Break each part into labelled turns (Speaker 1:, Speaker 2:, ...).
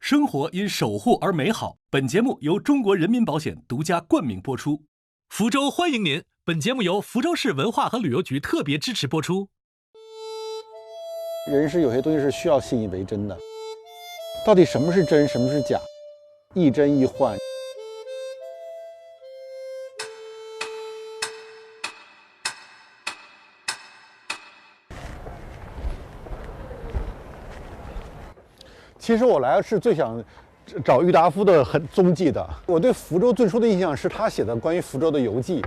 Speaker 1: 生活因守护而美好。本节目由中国人民保险独家冠名播出。福州欢迎您。本节目由福州市文化和旅游局特别支持播出。
Speaker 2: 人是有些东西是需要信以为真的，到底什么是真，什么是假，亦真亦幻。其实我来是最想找郁达夫的踪迹的。我对福州最初的印象是他写的关于福州的游记，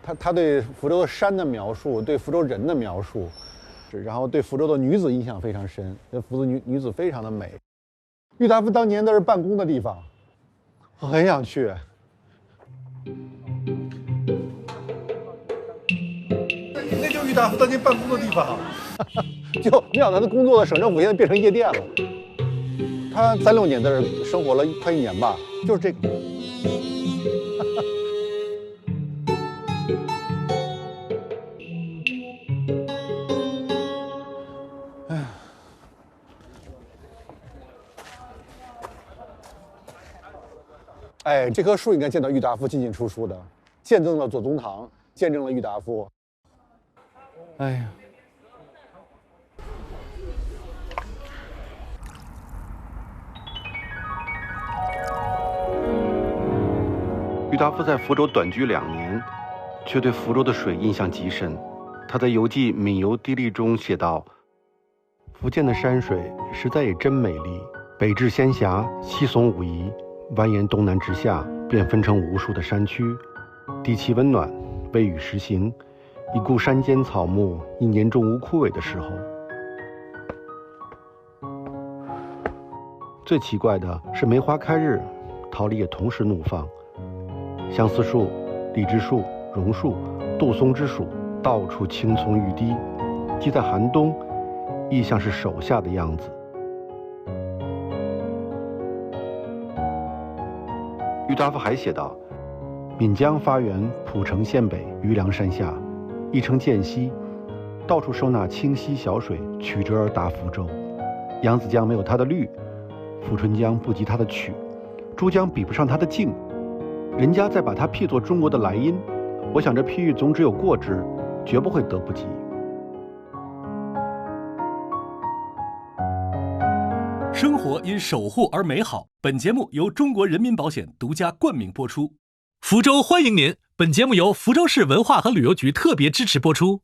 Speaker 2: 他对福州的山的描述，对福州人的描述，然后对福州的女子印象非常深，福州女子非常的美。郁达夫当年那是办公的地方，我很想去。那就是郁达夫当年办公的地方，就没想到他工作的省政府现在变成夜店了。他36年在这生活了快1年吧，就是这个。哎，这棵树应该见到郁达夫进进出出的，见证了左宗棠，见证了郁达夫。哎呀。
Speaker 3: 郁达夫在福州短居2年，却对福州的水印象极深。他在游记《闽游滴沥》中写道：“福建的山水实在也真美丽，北至仙峡，西耸武夷，蜿蜒东南直下，便分成无数的山区，地气温暖，微雨时行，已故山间草木一年中无枯萎的时候。”最奇怪的是梅花开日，桃李也同时怒放。相思树、荔枝树、榕树、杜松之属，到处青葱欲滴，即在寒冬，亦像是手下的样子。郁达夫还写道：“闽江发源蒲城县北余梁山下，亦称涧溪，到处收纳清溪小水，曲折而达福州。扬子江没有它的绿，富春江不及它的曲，珠江比不上它的静。人家再把它譬作中国的莱茵，我想这譬喻总只有过之，绝不会得不及。”
Speaker 1: 生活因守护而美好。本节目由中国人民保险独家冠名播出。福州欢迎您。本节目由福州市文化和旅游局特别支持播出。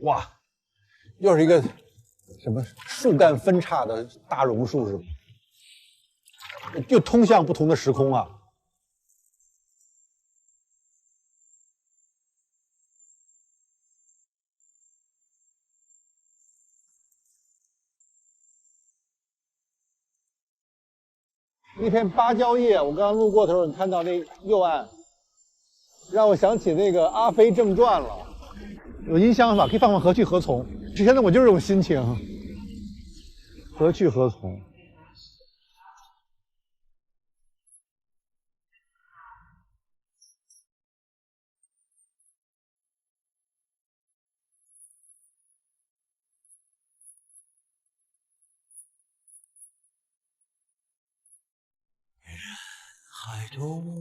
Speaker 2: 哇，又是一个什么树干分叉的大榕树是吧？就通向不同的时空啊！那片芭蕉叶，我刚刚路过的时候，你看到那右岸，让我想起那个《阿飞正传》了。有音箱是吧？可以放放《何去何从》。之前的我就是这种心情，何去何从？
Speaker 4: 海中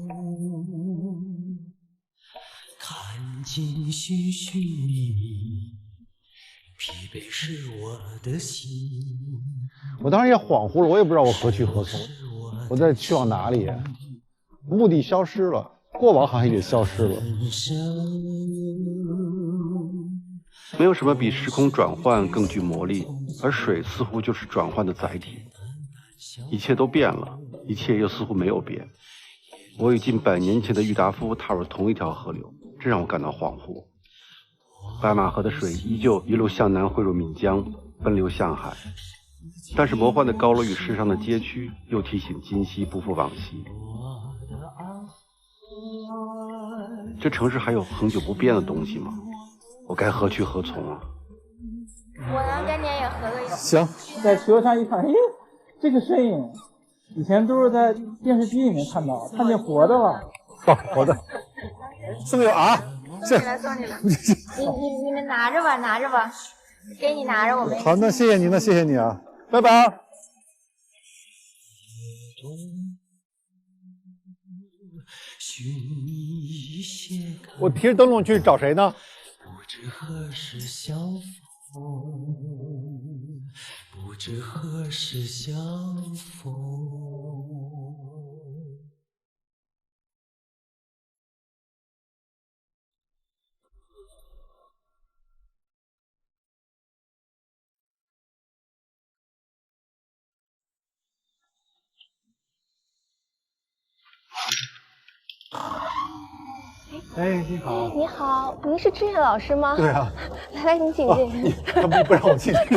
Speaker 4: 看尽寻寻觅觅，疲惫是我的心。
Speaker 2: 我当时也恍惚了，我也不知道我何去何从，我在去往哪里，目的消失了，过往好像也消失了。
Speaker 3: 没有什么比时空转换更具魔力，而水似乎就是转换的载体。一切都变了，一切又似乎没有变。我与近100年前的郁达夫踏入同一条河流，这让我感到恍惚。白马河的水依旧一路向南汇入岷江，奔流向海。但是魔幻的高楼与时尚的街区又提醒今夕不复往昔。这城市还有恒久不变的东西吗？我该何去何从啊？
Speaker 5: 我能跟您也合个影。
Speaker 2: 行，
Speaker 6: 在石头上一看，哎，这个身影，以前都是在电视机里面看到，看见活的了。
Speaker 2: 哦，活的。这么有啊？
Speaker 5: 送你了，送你了。你们拿着吧，拿着吧，给你拿着，我没。
Speaker 2: 好，那谢谢您，那谢谢你啊，拜拜啊。我提着灯笼去找谁呢？
Speaker 4: 不知何时相逢，不知何时相逢。
Speaker 2: 哎，你好。
Speaker 7: 你好，您是志愿老师吗？
Speaker 2: 对啊。
Speaker 7: 来来，您请进。
Speaker 2: 他不让我进去。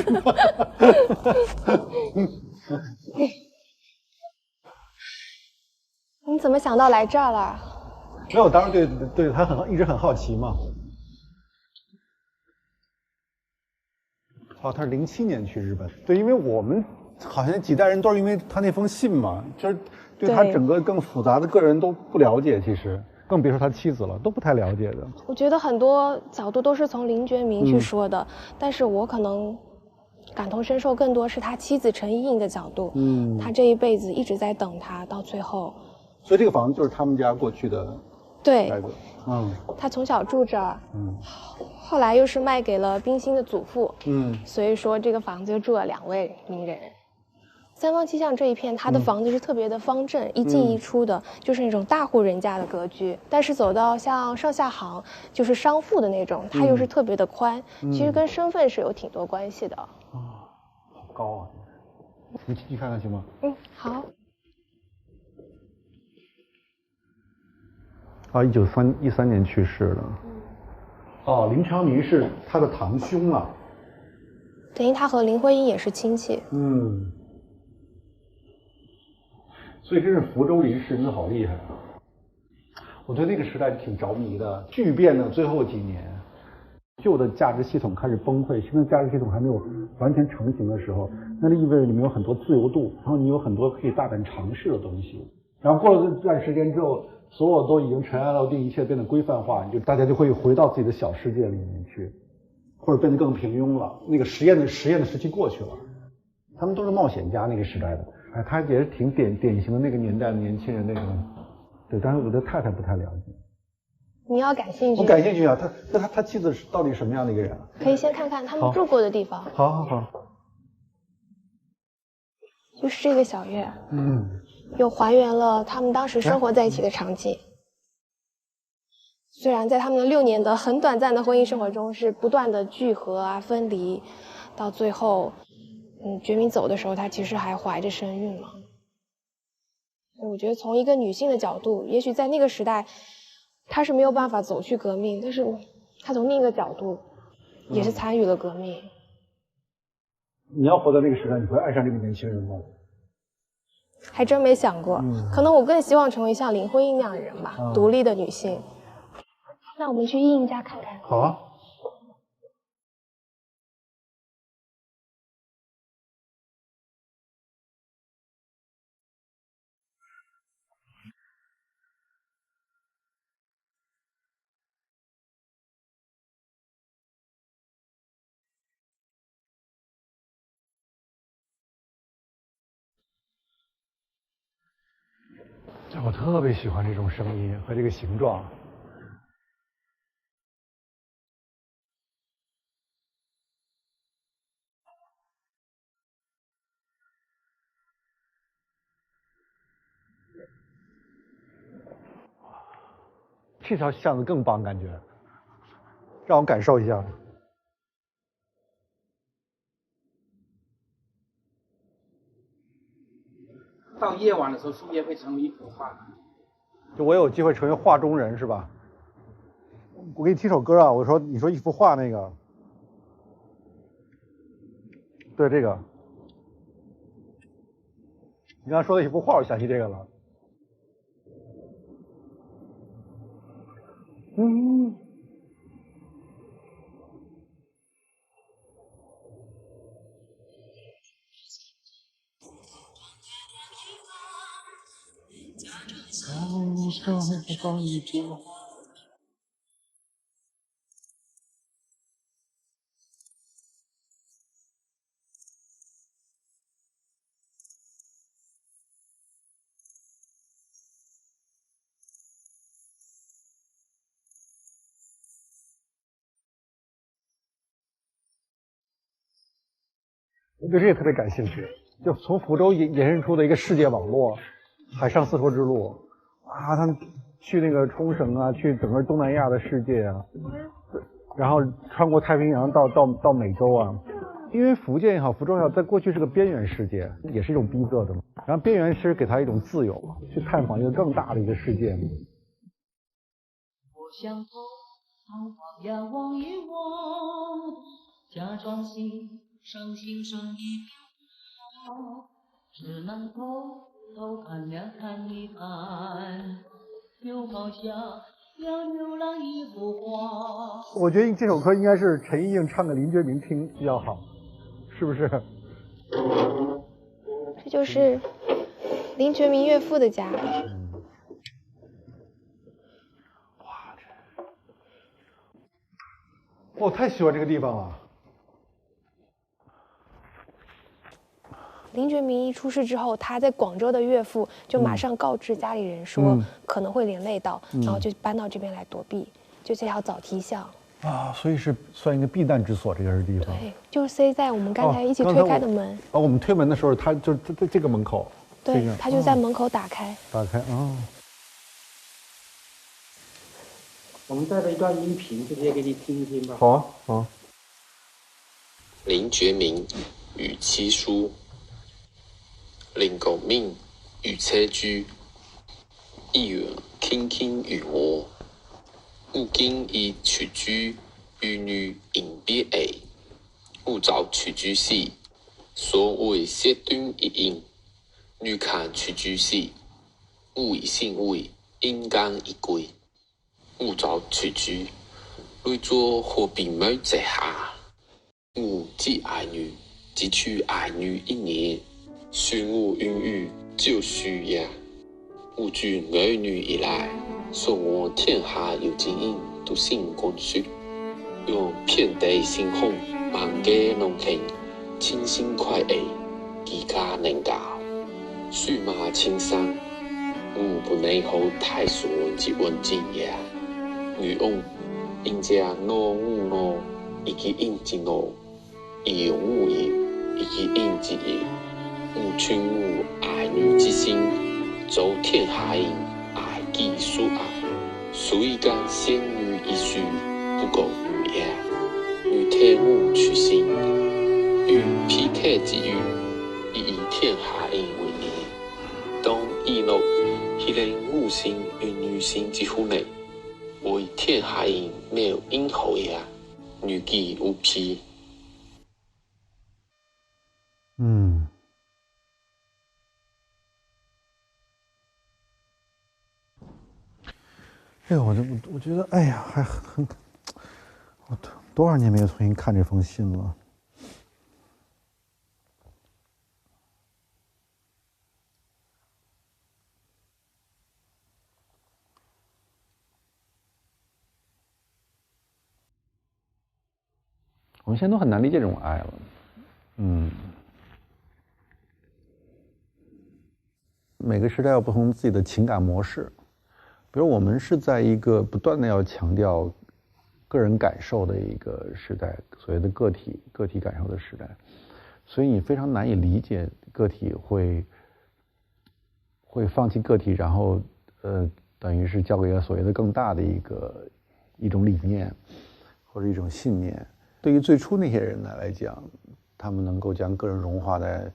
Speaker 7: 你怎么想到来这儿了？
Speaker 2: 没有，当时对他一直很好奇嘛。哦，他是07年去日本。对，因为我们好像几代人都是因为他那封信嘛，就是对他整个更复杂的个人都不了解，其实更别说他妻子了，都不太了解的。
Speaker 7: 我觉得很多角度都是从林觉民去说的，但是我可能感同身受更多是他妻子陈莹莹的角度。他这一辈子一直在等他，到最后。
Speaker 2: 所以这个房子就是他们家过去的。
Speaker 7: 对。
Speaker 2: 他
Speaker 7: 从小住这儿。后来又是卖给了冰心的祖父。所以说这个房子又住了2位名人。三坊七巷这一片，它的房子是特别的方正，一进一出的，就是那种大户人家的格局。但是走到像上下行，就是商户的那种，它又是特别的宽。其实跟身份是有挺多关系的。
Speaker 2: 好高啊！你进去看看行吗？
Speaker 7: 好。
Speaker 2: 1913年去世的。林长民是他的堂兄啊。
Speaker 7: 等于他和林徽因也是亲戚。
Speaker 2: 所以真是福州林氏真的好厉害啊！我对那个时代挺着迷的。巨变的最后几年，旧的价值系统开始崩溃，新的价值系统还没有完全成型的时候，那意味着里面有很多自由度，然后你有很多可以大胆尝试的东西。然后过了这段时间之后，所有都已经尘埃落定，一切变得规范化，大家就会回到自己的小世界里面去，或者变得更平庸了。那个实验的时期过去了，他们都是冒险家那个时代的。他也是挺典型的那个年代的年轻人那种。对，但是我的太太不太了解。
Speaker 7: 你要感兴趣？
Speaker 2: 我感兴趣啊。他妻子到底什么样的一个人啊？
Speaker 7: 可以先看看他们住过的地方。
Speaker 2: 好。
Speaker 7: 就是这个小院。又还原了他们当时生活在一起的场景。虽然在他们的6年的很短暂的婚姻生活中是不断的聚合啊分离，到最后觉民走的时候，她其实还怀着身孕嘛。我觉得从一个女性的角度，也许在那个时代她是没有办法走去革命，但是她从另一个角度也是参与了革命。
Speaker 2: 你要活在那个时代，你会爱上这个年轻人吗？
Speaker 7: 还真没想过，可能我更希望成为像林徽因那样的人吧，独立的女性。那我们去莹莹家看看。
Speaker 2: 好啊。我特别喜欢这种声音和这个形状。这条巷子更棒，感觉，让我感受一下。
Speaker 8: 到夜晚的时候，树叶会成为一幅画。
Speaker 2: 就我有机会成为画中人是吧？我给你听首歌啊，你说一幅画那个，对这个，你刚才说的一幅画，我想起这个了。我对这个特别感兴趣，就从福州延伸出的一个世界网络，海上丝绸之路啊，他们去那个冲绳啊，去整个东南亚的世界啊，然后穿过太平洋到美洲啊。因为福建也好，福州也好，在过去是个边缘世界，也是一种逼仄的嘛。然后边缘其实给他一种自由，去探访一个更大的一个世界。
Speaker 4: 我想头苍黄呀望一望，假装心上心上一秒，只能偷偷看呀看一看，又好像要流浪一幅画。
Speaker 2: 我觉得这首歌应该是陈奕迅唱给林觉民听比较好，是不是？
Speaker 7: 这就是林觉民岳父的家。
Speaker 2: 我太喜欢这个地方了。
Speaker 7: 林觉民一出事之后，他在广州的岳父就马上告知家里人说可能会连累到，然后就搬到这边来躲避，就这条枣堤巷。
Speaker 2: 啊，所以是算一个避难之所，这个地方。
Speaker 7: 对，就是塞在我们刚才一起推开的门。
Speaker 2: 我们推门的时候，他就在这个门口。
Speaker 7: 对，他就在门口打开。
Speaker 2: 打开啊。
Speaker 8: 我们带了一段音频，直接给你听一听吧。
Speaker 2: 好啊，好。
Speaker 9: 林觉民与妻书，林狗命与车居，一远轻轻与我，勿今以取居，与女隐别爱，勿早取居时，所谓谢端一应，女看取居时，勿以性为阴刚一归。勿早取居，累作或并没在下。吾既爱女，即娶爱女一年，寻吾孕育就需呀。吾居儿女以来，所我天下有精英，独性公序，用遍地星空，万家农田，清新快爱，几家能教，须马青山，吾不能后太所之问境呀。女翁因家诺吾诺，以及应之诺，以用吾也，以及应之也。吾群吾爱女之心，周天下人爱己所爱，所以干仙女一绪，不够女呀。女天吾取心，与匹客之语，以天下人为念。当易诺，迄人吾心与女心之乎内。为天下人没有因后呀，女妓无批。
Speaker 2: 哎呦，我觉得，哎呀，还很，我多少年没有重新看这封信了。我们现在都很难理解这种爱了，每个时代有不同自己的情感模式，比如我们是在一个不断的要强调个人感受的一个时代，所谓的个体感受的时代，所以你非常难以理解个体会放弃个体，然后等于是交给了所谓的更大的一种理念或者一种信念。对于最初那些人来讲，他们能够将个人融化在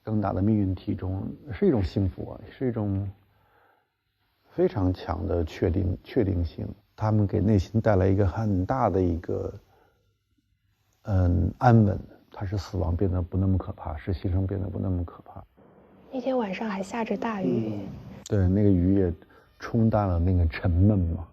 Speaker 2: 更大的命运体中，是一种幸福啊，是一种非常强的确定性。他们给内心带来一个很大的一个安稳，它使死亡变得不那么可怕，使牺牲变得不那么可怕。
Speaker 7: 那天晚上还下着大雨，
Speaker 2: 对，那个雨也冲淡了那个沉闷嘛。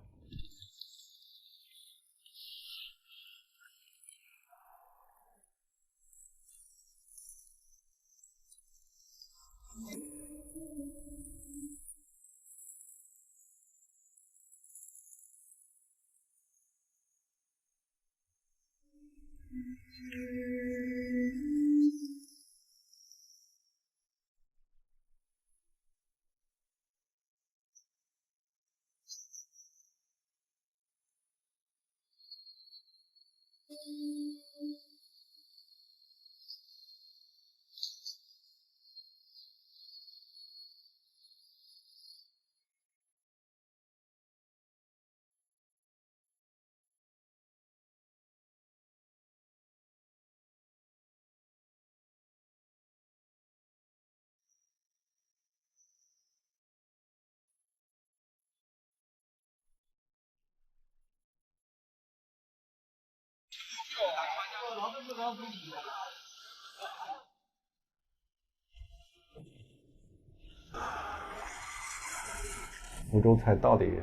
Speaker 2: 福州菜到底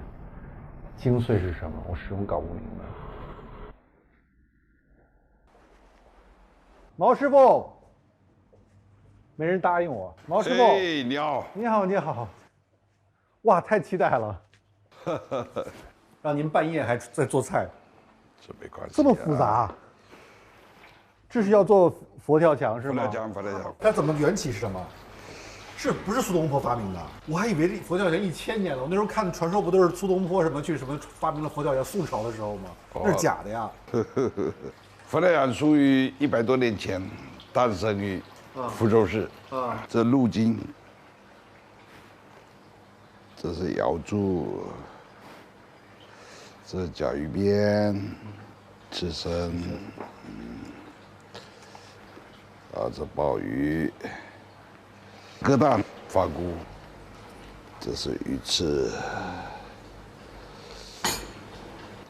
Speaker 2: 精髓是什么？我始终搞不明白。毛师傅，没人答应我。毛师傅，
Speaker 10: 哎，你好，
Speaker 2: 你好，你好。哇，太期待了！让您半夜还在做菜，
Speaker 10: 这没关系、啊，
Speaker 2: 这么复杂。这是要做佛跳墙是吗？
Speaker 10: 佛跳墙。
Speaker 2: 它怎么缘起是什么？是不是苏东坡发明的？我还以为佛跳墙1000年了。我那时候看传说不都是苏东坡什么发明了佛跳墙，宋朝的时候吗？那是假的呀。
Speaker 10: 佛跳墙属于100多年前诞生于福州市。这鹿筋，这是瑶柱，这是甲鱼鞭，刺身，这鲍鱼。疙瘩发菇，这是鱼翅，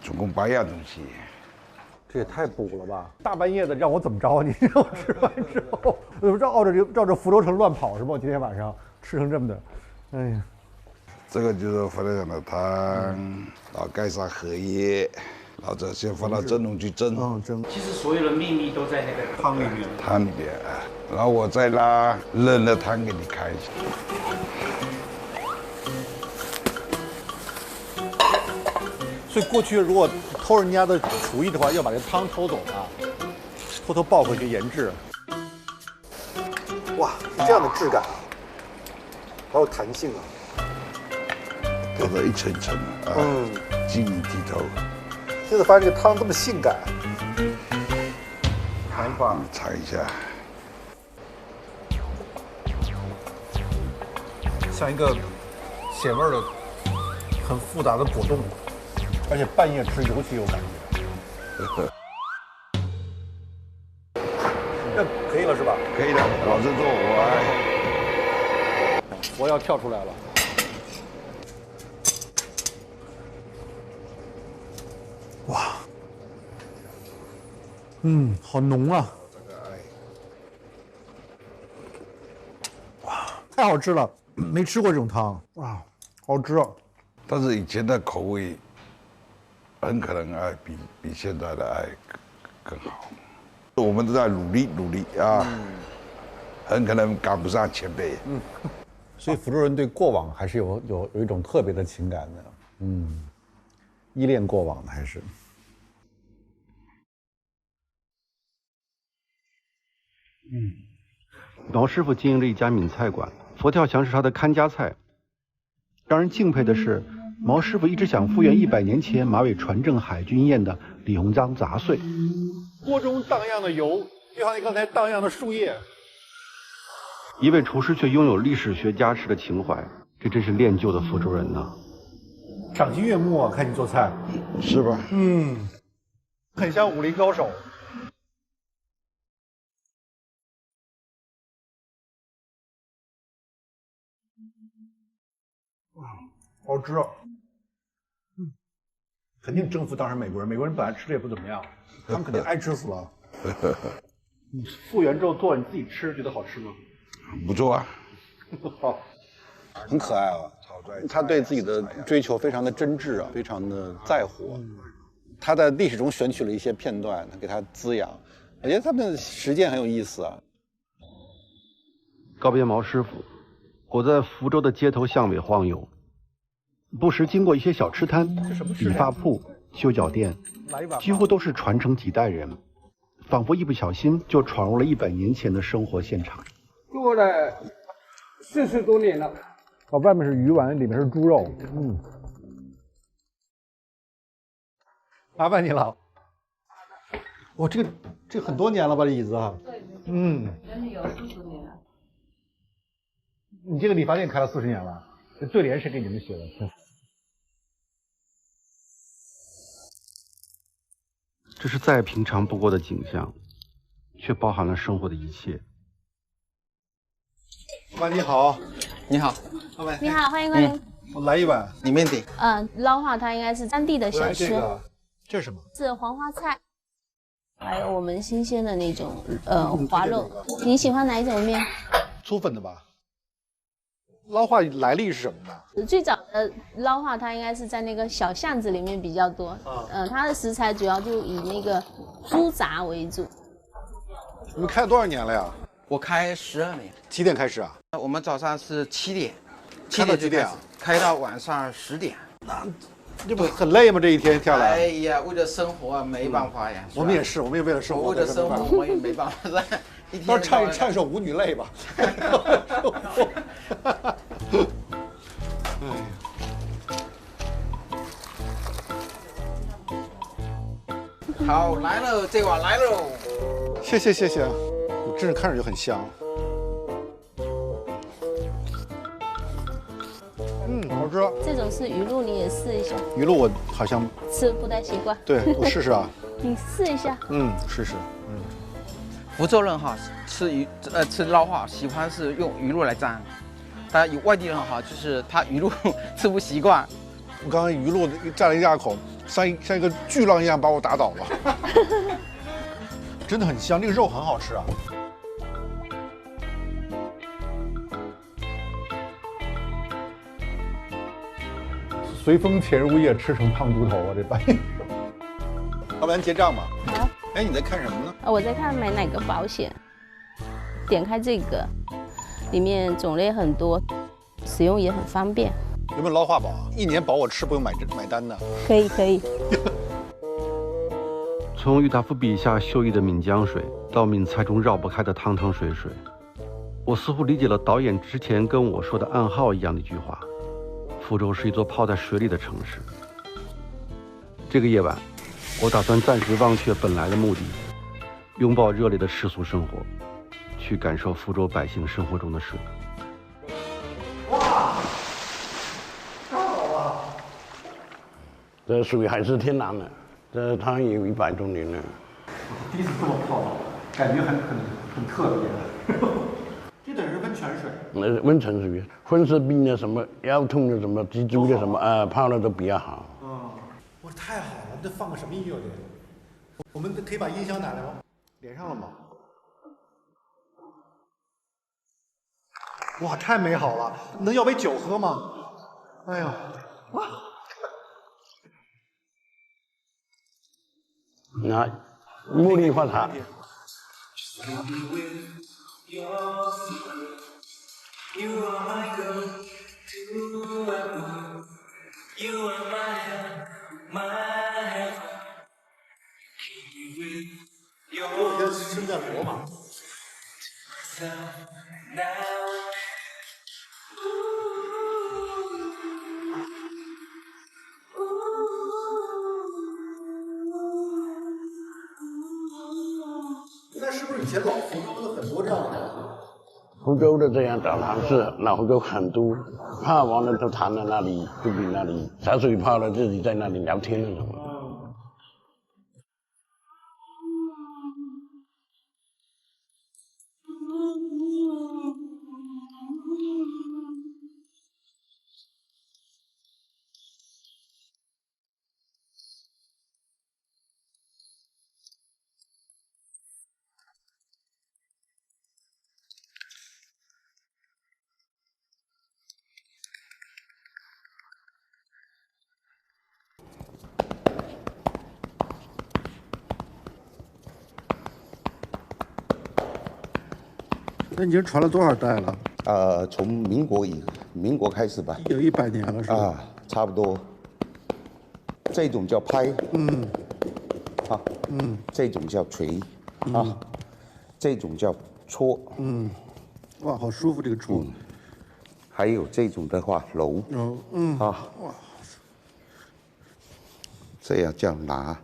Speaker 10: 总共8样东西。
Speaker 2: 这也太补了吧！大半夜的让我怎么着？你让我吃完之后，我照着福州城乱跑是吧？我今天晚上吃成这么的，哎呀！
Speaker 10: 这个就是佛跳墙的汤，然后盖上荷叶，然后这先放到蒸笼去蒸。
Speaker 2: 蒸。
Speaker 8: 其实所有的秘密都在那个
Speaker 2: 汤里面。
Speaker 10: 汤里面，然后我再拿冷的汤给你看一下。
Speaker 2: 所以过去如果偷人家的厨艺的话，要把这汤偷走啊，偷偷抱回去研制。哇，是这样的质感，好有弹性啊！
Speaker 10: 做的一层一层的，晶莹剔透。
Speaker 2: 现在发现这个汤这么性感，尝一块，
Speaker 10: 尝一下，
Speaker 2: 像一个咸味的、很复杂的果冻，而且半夜吃尤其有感觉。这可以了是吧？
Speaker 10: 可以的，保证做
Speaker 2: 我要跳出来了。哇，好浓啊！哇，太好吃了，没吃过这种汤，哇，好吃啊！
Speaker 10: 但是以前的口味，很可能比现在的更好。我们都在努力啊，很可能赶不上前辈。
Speaker 2: 所以福州人对过往还是有一种特别的情感的，依恋过往的还是。
Speaker 3: 毛师傅经营着一家闽菜馆，佛跳墙是他的看家菜。让人敬佩的是，毛师傅一直想复原100年前马尾船正海军宴的李鸿章杂碎。
Speaker 2: 锅中荡漾的油，就像你刚才荡漾的树叶。
Speaker 3: 一位厨师却拥有历史学加持的情怀，这真是练就的福州人呐！
Speaker 2: 赏心悦目啊，看你做菜，
Speaker 10: 是吧？
Speaker 2: 很像武林高手。哇，好吃啊！肯定征服当时美国人，美国人本来吃的也不怎么样，他们肯定爱吃死了。你复原之后做你自己吃，觉得好吃吗？
Speaker 10: 不错啊，
Speaker 2: 好，很可爱啊。他对自己的追求非常的真挚啊，非常的在乎。他在历史中选取了一些片段，他给他滋养。我觉得他们的实践很有意思啊。
Speaker 3: 告别毛师傅，我在福州的街头巷尾晃悠，不时经过一些小吃摊、理发铺、修脚店，几乎都是传承几代人，仿佛一不小心就闯入了100年前的生活现场。
Speaker 6: 做了40多年了。
Speaker 2: 外面是鱼丸，里面是猪肉。麻烦你了。哇，这很多年了吧，这椅子啊。
Speaker 4: 对。将近有40年了。
Speaker 2: 你这个理发店开了40年了，这对联谁给你们写的？
Speaker 3: 这是再平常不过的景象，却包含了生活的一切。
Speaker 2: 老板你好。
Speaker 11: 你好，
Speaker 5: 老板。你好，欢迎光临。
Speaker 2: 我来一碗。
Speaker 11: 你面点。
Speaker 5: 捞化它应该是当地的小吃。
Speaker 2: 这是什么？
Speaker 5: 是黄花菜。
Speaker 11: 还有我们新鲜的那种滑肉。你喜欢哪一种面？
Speaker 2: 粗粉的吧。捞化来历是什么呢？
Speaker 11: 最早的捞化它应该是在那个小巷子里面比较多。它的食材主要就以那个猪杂为主。
Speaker 2: 你们开了多少年了呀？
Speaker 12: 我开12年。
Speaker 2: 几点开始啊？
Speaker 12: 我们早上是7点，
Speaker 2: 开到几点啊？
Speaker 12: 开到晚上10点。
Speaker 2: 这不很累吗？这一天下来？
Speaker 12: 哎呀，为了生活啊，没办法呀。
Speaker 2: 我们也是，我们也为了生活。
Speaker 12: 为了生活，我也没办法。
Speaker 2: 都是唱首舞女泪吧。
Speaker 12: 好，来了，这碗来喽。
Speaker 2: 谢谢。真是看着就很香。好吃。
Speaker 11: 这种是鱼露，你也试一下。
Speaker 2: 鱼露我好像
Speaker 11: 吃不太习惯。
Speaker 2: 对，我试试啊。
Speaker 11: 你试一下。
Speaker 2: 试试。
Speaker 12: 福州人哈吃捞化喜欢是用鱼露来蘸，但有外地人哈就是他鱼露吃不习惯。
Speaker 2: 我刚刚鱼露蘸了一大口，像一个巨浪一样把我打倒了。真的很香，这个肉很好吃啊。随风潜入夜，吃成胖猪头啊！这半夜。老板结账吧。
Speaker 11: 好。
Speaker 2: 哎，你在看什么呢？
Speaker 11: 我在看买哪个保险。点开这个，里面种类很多，使用也很方便。
Speaker 2: 有没有捞化保啊？1年保我吃不用买单的。
Speaker 11: 可以。
Speaker 3: 从郁达夫笔下秀逸的岷江水，到闽菜中绕不开的汤汤水水，我似乎理解了导演之前跟我说的暗号一样的一句话：福州是一座泡在水里的城市。这个夜晚，我打算暂时忘却本来的目的，拥抱热烈的世俗生活，去感受福州百姓生活中的水。
Speaker 13: 哇，太好了！这水还是天然的，这汤有100多年了。
Speaker 2: 第一次这么泡，感觉很特别。这等于是温泉水。
Speaker 13: 那是温泉水，风湿病的什么腰痛的什么脊柱的什么泡的都比较好。
Speaker 2: 哇，太好了！这放个什么音乐得？我们可以把音响拿来吗？连上了吗？哇，太美好了！能要杯酒喝吗？哎呀，哇！
Speaker 13: 那茉莉花茶。
Speaker 2: 我现在身在罗马。那是不是以前老福州有很多这样的？
Speaker 13: 福州的这样澡堂是老福州很多，泡完了都躺在那里，就比那里茶水泡了，自己在那里聊天那种。
Speaker 2: 那已经传了多少代了？
Speaker 14: 从民国开始吧。
Speaker 2: 有100年了是吧？
Speaker 14: 啊，差不多。这种叫拍，这种叫锤，这种叫搓，
Speaker 2: 哇，好舒服这个搓。
Speaker 14: 还有这种的话揉，哇，这样叫拿，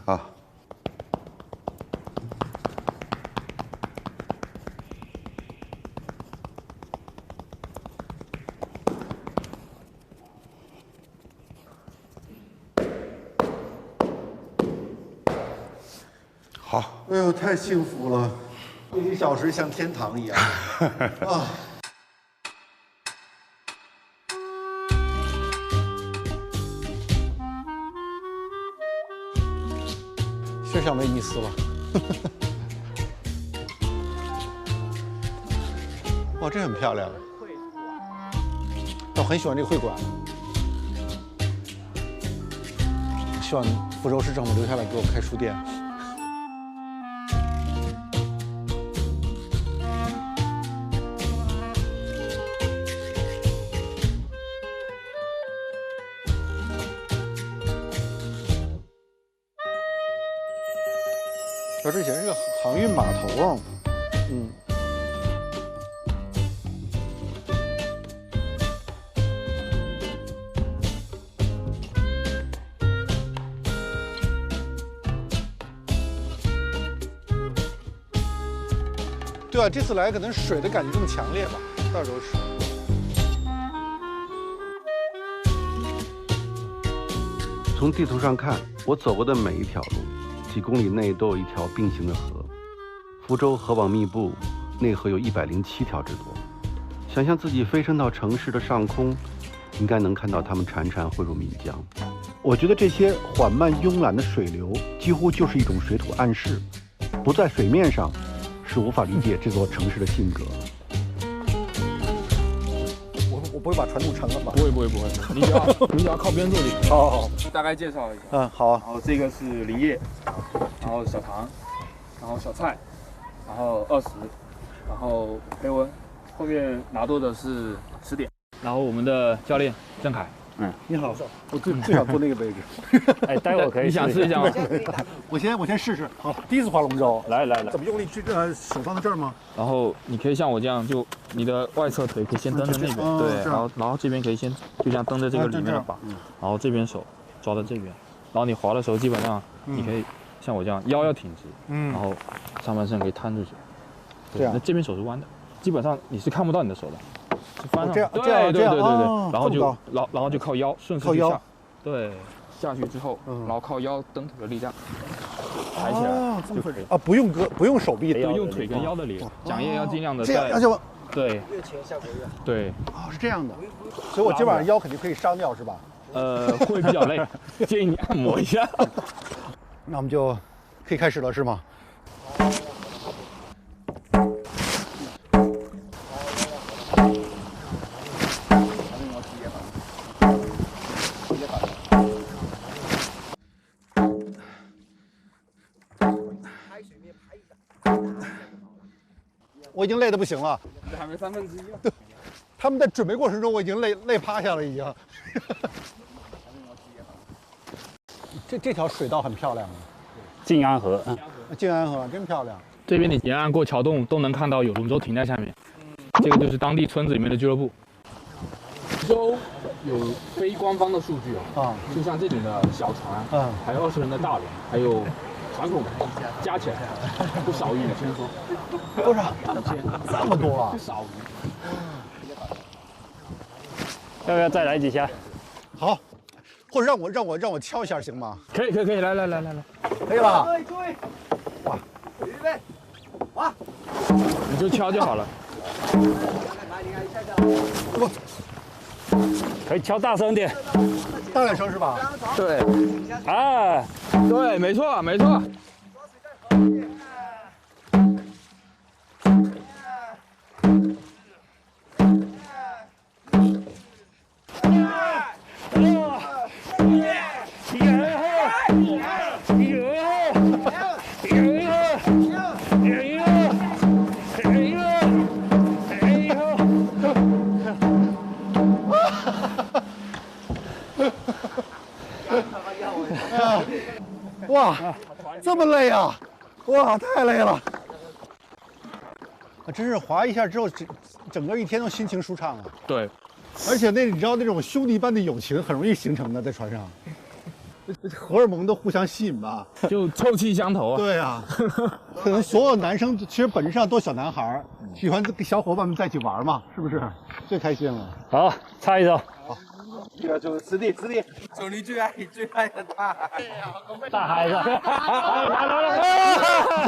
Speaker 14: 好，
Speaker 2: 哎呦，太幸福了，1个小时像天堂一样啊！这下没意思了。哇，这很漂亮。我很喜欢这个会馆，希望福州市政府留下来给我开书店。这以前是个航运码头，对啊，这次来可能水的感觉更强烈吧，到处都是。
Speaker 3: 从地图上看，我走过的每一条路，几公里内都有一条并行的河。福州河网密布，内河有107条之多。想象自己飞升到城市的上空，应该能看到它们潺潺汇入岷江。我觉得这些缓慢慵懒的水流，几乎就是一种水土暗示，不在水面上，是无法理解这座城市的性格。
Speaker 2: 我不会把船弄沉了吧？
Speaker 15: 不会，你只要靠边坐就行。
Speaker 2: 好，
Speaker 15: 大概介绍一下。
Speaker 2: 好。
Speaker 15: 然后这个是林业，然后小唐，然后小蔡，然后20，然后裴文，后面拿多的是10点，然后我们的教练郑凯。
Speaker 2: 你好，我最想坐那个位置。
Speaker 15: 哎，待会儿可以。你想试一下吗？
Speaker 2: 我先试试。好，第一次划龙舟，
Speaker 15: 来。
Speaker 2: 怎么用力？手放在这儿吗？
Speaker 15: 然后你可以像我这样，就你的外侧腿可以先蹬着那边，对，然后这边可以先就这样蹬着这个里面的把，然后这边手抓在这边，然后你划的时候基本上你可以像我这样腰要挺直，然后上半身可以摊出去，
Speaker 2: 这样。
Speaker 15: 那这边手是弯的，基本上你是看不到你的手的。翻上，
Speaker 2: 这样，
Speaker 15: 对，然后就靠腰顺势就下，对，下去之后，然后靠腰蹬腿的力量抬起来就可以
Speaker 2: 啊，不用手臂，
Speaker 15: 对，用腿跟腰的力量，桨叶要尽量的
Speaker 2: 这样，要
Speaker 15: 对，
Speaker 8: 越前效果越好，
Speaker 15: 对，
Speaker 2: 是这样的，所以我今晚上腰肯定可以伤掉是吧？
Speaker 15: 会比较累，建议你按摩一下。
Speaker 2: 那我们就可以开始了是吗？我已经累得不行了，
Speaker 15: 这还没1/3了。
Speaker 2: 对，他们在准备过程中，我已经累趴下了，已经。这条水道很漂亮啊，
Speaker 15: 静安河，
Speaker 2: 静安河真漂亮。
Speaker 15: 这边你沿岸过桥洞都能看到有龙舟停在下面，这个就是当地村子里面的俱乐部。福州有非官方的数据啊，就像这种的小船，还有20人的大轮，还有船口加起来不少于5000艘。
Speaker 2: 多少？5000，这么多啊？
Speaker 15: 不少于。
Speaker 8: 要不要再来几下？
Speaker 2: 好，或者让我敲一下行吗？
Speaker 15: 可以，来，
Speaker 2: 可以吧？
Speaker 8: 哇，预备，划！
Speaker 15: 你就敲就好了。
Speaker 8: 可以敲大声点，
Speaker 2: 大点声是吧？
Speaker 15: 对，
Speaker 8: 啊，
Speaker 15: 对，没错。
Speaker 2: 哇，这么累啊！哇，太累了。啊，真是划一下之后，整个一天都心情舒畅啊。
Speaker 15: 对，
Speaker 2: 而且你知道那种兄弟般的友情很容易形成的，在船上，荷尔蒙都互相吸引吧，
Speaker 15: 就臭气相投啊。
Speaker 2: 对啊，可能所有男生其实本质上都小男孩，喜欢跟小伙伴们在一起玩嘛，是不是？最开心了。
Speaker 8: 好，唱一首。
Speaker 2: 好。
Speaker 8: 这个就是师弟，兄弟最爱的大海上。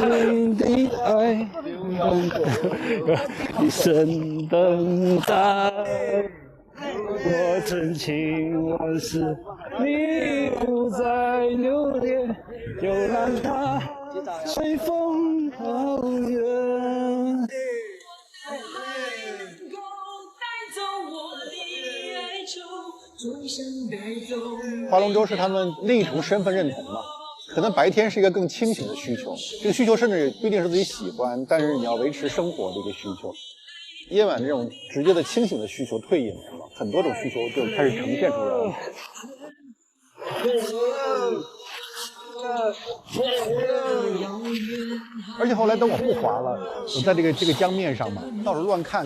Speaker 8: 你的爱，一生等待，我真情万事，你不再留恋，就让它随风好远。
Speaker 2: 划龙舟是他们另一重身份认同嘛？可能白天是一个更清醒的需求，这个需求甚至不一定是自己喜欢，但是你要维持生活的一个需求。夜晚这种直接的清醒的需求退隐了，很多种需求就开始呈现出来了。而且后来等我不滑了，我在这个江面上嘛，到处乱看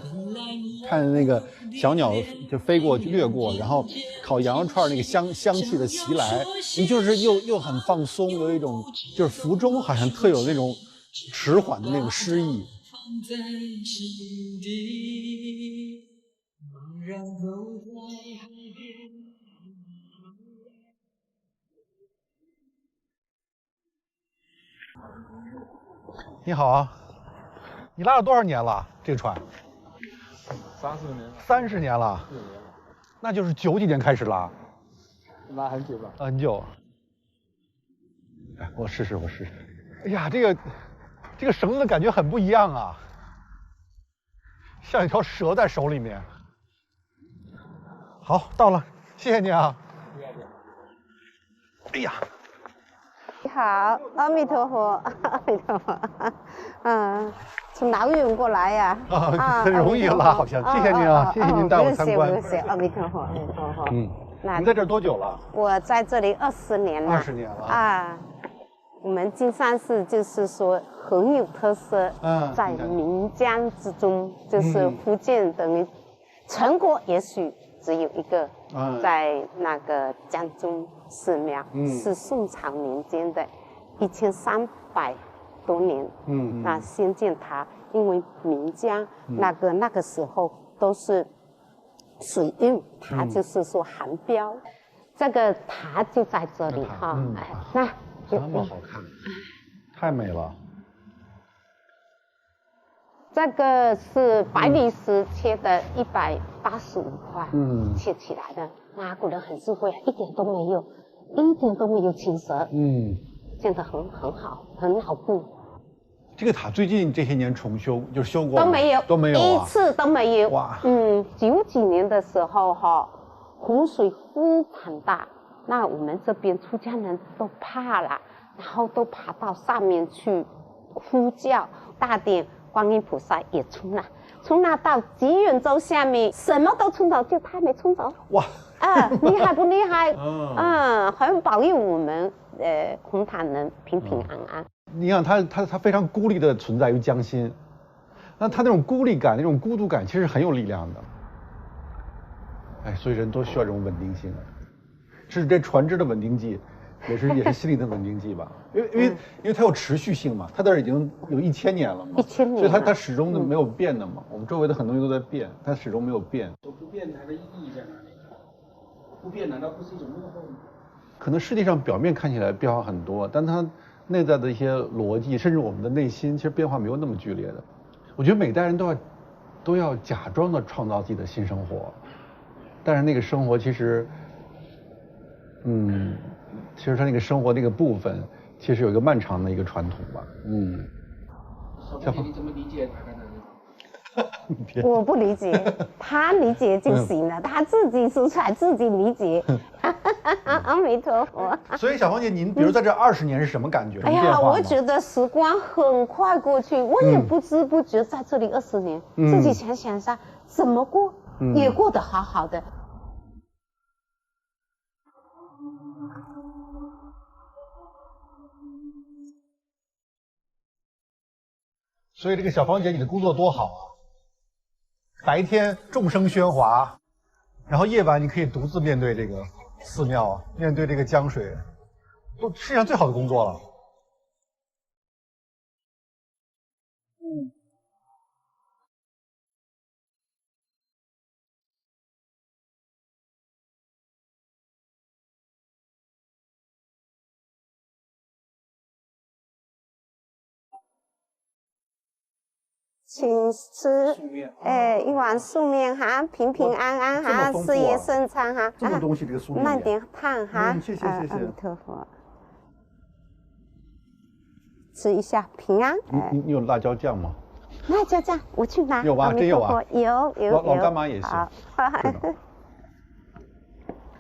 Speaker 2: 那个小鸟就飞过掠过，然后烤羊肉串那个香气的袭来，你就是又很放松，有一种就是福州好像特有那种迟缓的那种诗意。你好啊，你拉了多少年了？这个船
Speaker 15: 30年了。
Speaker 2: 30年了。
Speaker 15: 4年了。
Speaker 2: 那就是90几年开始拉。
Speaker 15: 拉很久吧？
Speaker 2: 很久。哎，我试试。哎呀，这个绳子的感觉很不一样啊，像一条蛇在手里面。好，到了，谢谢你啊。哎呀。
Speaker 16: 你好，阿弥陀佛，阿弥陀佛。从老远过来呀。
Speaker 2: 很容易拉，好像。谢谢您啊，谢谢您带我参观。
Speaker 16: 不是，阿弥陀佛，阿弥陀佛。
Speaker 2: 您在这儿多久了？
Speaker 16: 我在这里20年了。
Speaker 2: 20年了
Speaker 16: 啊。我们金山寺就是说很有特色，在岷江之中，就是福建等于全国也许只有一个，在那个江中寺庙，是宋朝年间的，1300多年，那兴建它，因为岷江那个时候都是水运，它就是说航标，这个塔就在这里哈，那。
Speaker 2: 这么好看，太美了。
Speaker 16: 这个是白玉石切的185块，切起来的。那古人很智慧，一点都没有青色，建得很好，很牢固。
Speaker 2: 这个塔最近这些年重修，就修过
Speaker 16: 都没有
Speaker 2: 一
Speaker 16: 次都没有。
Speaker 2: 哇
Speaker 16: ，90几年的时候哈，洪水非常大。那我们这边出家人都怕了，然后都爬到上面去呼叫大殿，观音菩萨也冲了到吉远洲下面，什么都冲走，就他没冲走。
Speaker 2: 哇！
Speaker 16: 厉害不厉害？很保佑我们红塔能平平安安。
Speaker 2: 你想他非常孤立的存在于江心，那他那种孤立感、那种孤独感，其实很有力量的。哎，所以人都需要这种稳定性。是这船只的稳定剂，也是心理的稳定剂吧？因为它有持续性嘛，它这儿已经有1000年了嘛
Speaker 16: ，1000年，
Speaker 2: 所以它始终都没有变的嘛。我们周围的很多东西都在变，它始终没有变。
Speaker 17: 不变它的意义在哪里？不变难道不是一种落后吗？
Speaker 2: 可能世界上表面看起来变化很多，但它内在的一些逻辑，甚至我们的内心，其实变化没有那么剧烈的。我觉得每代人都要假装的创造自己的新生活，但是那个生活其实。其实他那个生活那个部分，其实有一个漫长的一个传统吧。
Speaker 17: 小芳，你怎么理解他的？
Speaker 16: 我不理解，他理解就行了，他自己说出来自己理解。阿弥陀佛。
Speaker 2: 所以小芳姐，您比如在这20年是什么感觉？
Speaker 16: 哎呀，我觉得时光很快过去，我也不知不觉在这里20年，自己想想一下怎么过，也过得好好的。
Speaker 2: 所以这个小芳姐，你的工作多好啊！白天众声喧哗，然后夜晚你可以独自面对这个寺庙，面对这个江水，都世界上最好的工作了。
Speaker 16: 请吃一碗素面哈，平平安安哈，事业顺畅哈。
Speaker 2: 这么东西这个素面。
Speaker 16: 慢点烫哈。
Speaker 2: 谢谢。
Speaker 16: 阿弥陀佛。吃一下平安。
Speaker 2: 你有辣椒酱吗？
Speaker 16: 辣椒酱我去拿。
Speaker 2: 有吧？真有啊。
Speaker 16: 有。
Speaker 2: 老干妈也行。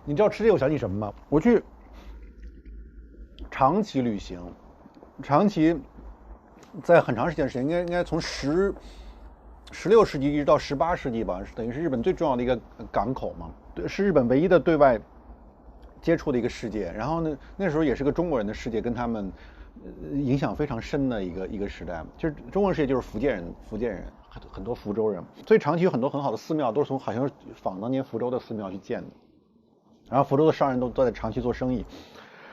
Speaker 2: 你知道吃这个我想起什么吗？我去长崎旅行，长崎在很长时间应该从16世纪一直到18世纪吧，等于是日本最重要的一个港口嘛，对，是日本唯一的对外接触的一个世界。然后呢，那时候也是个中国人的世界，跟他们影响非常深的一个时代。就是中国世界就是福建人，很多福州人，所以长崎有很多很好的寺庙都是好像是仿当年福州的寺庙去建的。然后福州的商人都在长崎做生意，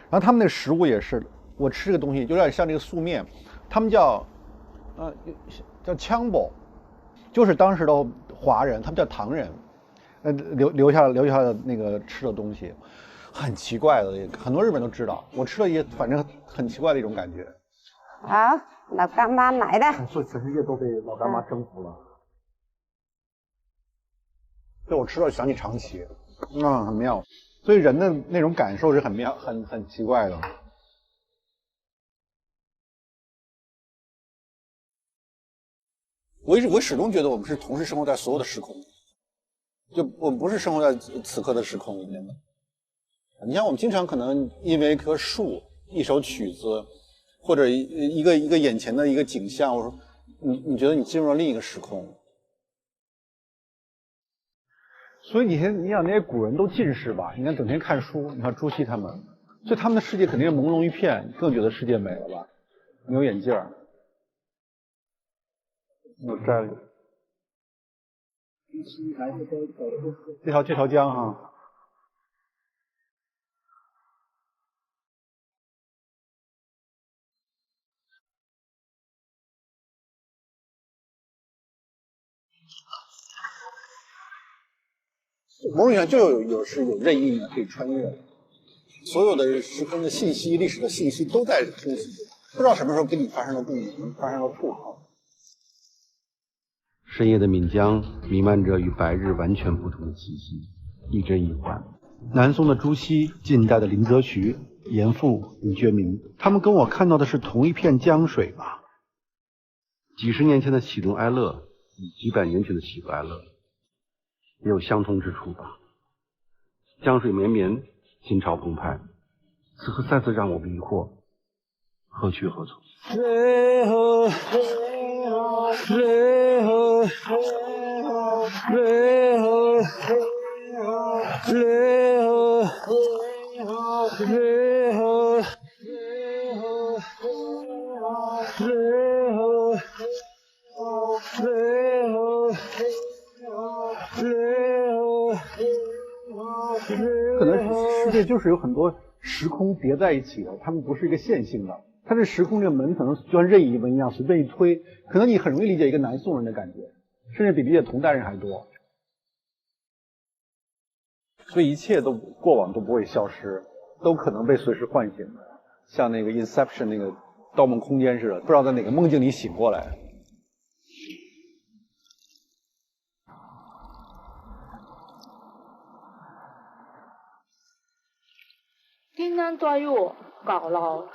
Speaker 2: 然后他们那个食物也是，我吃这个东西有点像这个素面，他们叫枪宝，就是当时的华人，他们叫唐人，留下的那个吃的东西，很奇怪的，很多日本都知道，我吃了也反正很奇怪的一种感觉。
Speaker 16: 好，老干妈来了，
Speaker 2: 所以全世界都被老干妈征服了。对，我吃了想起长崎，很妙。所以人的那种感受是很妙、很奇怪的。我始终觉得我们是同时生活在所有的时空，就我们不是生活在此刻的时空里面的。你像我们经常可能因为一棵树、一首曲子，或者一个眼前的一个景象，我说你觉得你进入了另一个时空。所以你想那些古人都近视吧？你看整天看书，你看朱熹他们，所以他们的世界肯定是朦胧一片，更觉得世界美了吧？没有眼镜儿，我摘了这条江哈。某种意义上就有任意可以穿越，所有的时空的信息、历史的信息都在通行，不知道什么时候跟你发生了共鸣，发生了触碰。
Speaker 3: 深夜的岷江弥漫着与白日完全不同的气息，一真一幻。南宋的朱熹，近代的林则徐、严复、李觉明，他们跟我看到的是同一片江水吧？几十年前的喜怒哀乐，与几百年前的喜怒哀乐，也有相同之处吧。江水绵绵，心潮澎湃，此刻再次让我迷惑，何去何从？
Speaker 2: 可能世界就是有很多时空叠在一起的，它们不是一个线性的。它这时空这个门可能就像任意门一样随便一推，可能你很容易理解一个南宋人的感觉，甚至比理解同代人还多。所以一切都过往都不会消失，都可能被随时唤醒，像那个 Inception 那个盗梦空间似的，不知道在哪个梦境里醒过来。
Speaker 4: 天安在我搞了。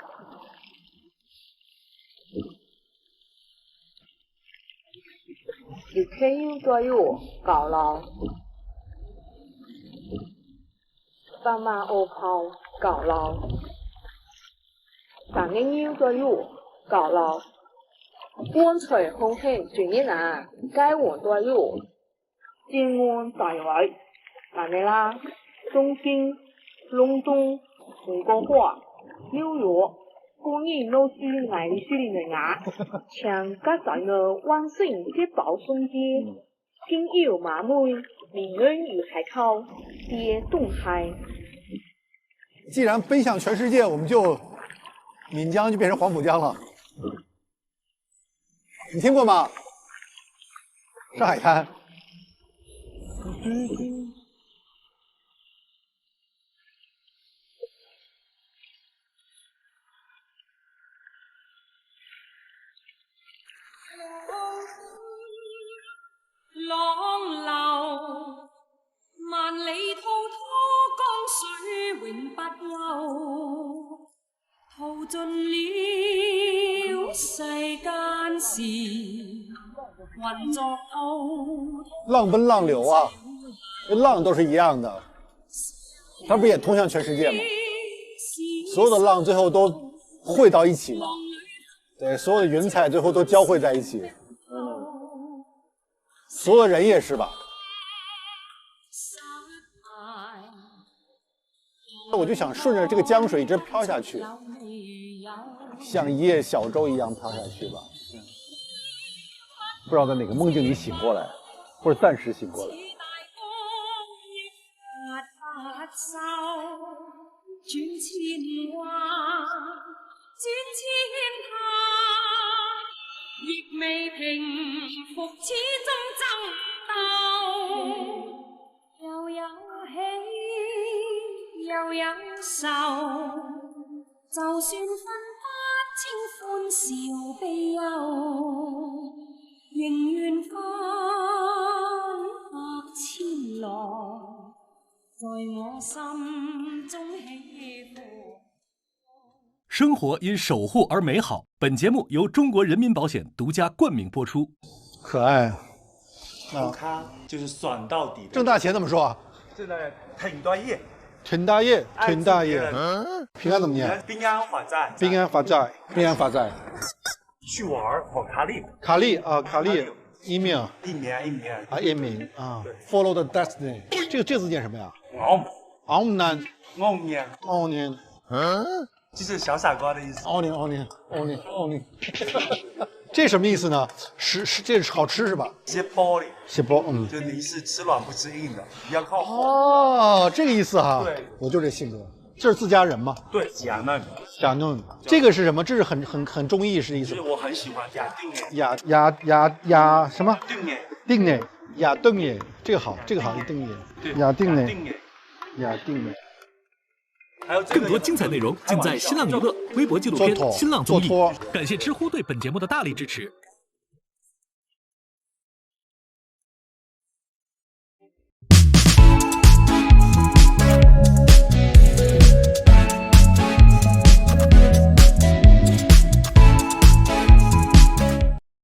Speaker 4: 你天要在我搞了。爸妈我跑搞了。但你要在我搞了。光彩空氣轉一眼，街黃在我。建安大位，但你啦，東京、倫敦。韩国话、纽约、公益老师来的水里的牙，像家在的万圣节宝松街，天佑马妹，闽人与海靠，跌动态。
Speaker 2: 既然奔向全世界，我们就岷江就变成黄浦江了。你听过吗？上海滩。
Speaker 4: 浪流萬里滔滔江水永不休，淘盡了
Speaker 2: 浪奔浪流啊，这浪都是一样的，它不也通向全世界吗？所有的浪最后都汇到一起嘛，对，所有的云彩最后都交汇在一起。所有的人也是吧？我就想顺着这个江水一直飘下去，像一叶小舟一样飘下去吧。不知道在哪个梦境里醒过来，或者暂时醒过来。
Speaker 4: 亦未平复，始终争斗，又有喜又有愁，就算分不清欢笑悲忧，仍愿分百千来，在我心中起伏。
Speaker 1: 生活因守护而美好。本节目由中国人民保险独家冠名播出。
Speaker 2: 可爱，
Speaker 8: 好咖就是爽到底。
Speaker 2: 挣大钱怎么说啊？
Speaker 8: 这个挺大业，
Speaker 2: 挺大业，挺大业。平安怎么念？
Speaker 8: 平安发财，
Speaker 2: 平安发财，平安发财。
Speaker 8: 去玩和卡利，
Speaker 2: 卡利啊，卡利，一命啊，一命啊。Follow the destiny， 这个字念什么呀？昂南，昂年，
Speaker 8: 就是小傻瓜的意思。
Speaker 2: 奥尼，这什么意思呢？这是好吃是吧？
Speaker 8: 斜玻璃，
Speaker 2: 斜玻，
Speaker 8: 就你是吃软不吃硬的，要靠
Speaker 2: 哦，这个意思哈。
Speaker 8: 对，
Speaker 2: 我就这性格。这是自家人吗？
Speaker 8: 对，假嫩，
Speaker 2: 这个是什么？这是很中意是意思。
Speaker 8: 就是我很喜欢
Speaker 2: 雅什么？
Speaker 8: 定耶，
Speaker 2: 雅定耶，这个好，一定耶，雅定耶。
Speaker 1: 还有更多精彩内容尽在新浪娱乐微博纪录片《新浪综艺》。感谢知乎对本节目的大力支持。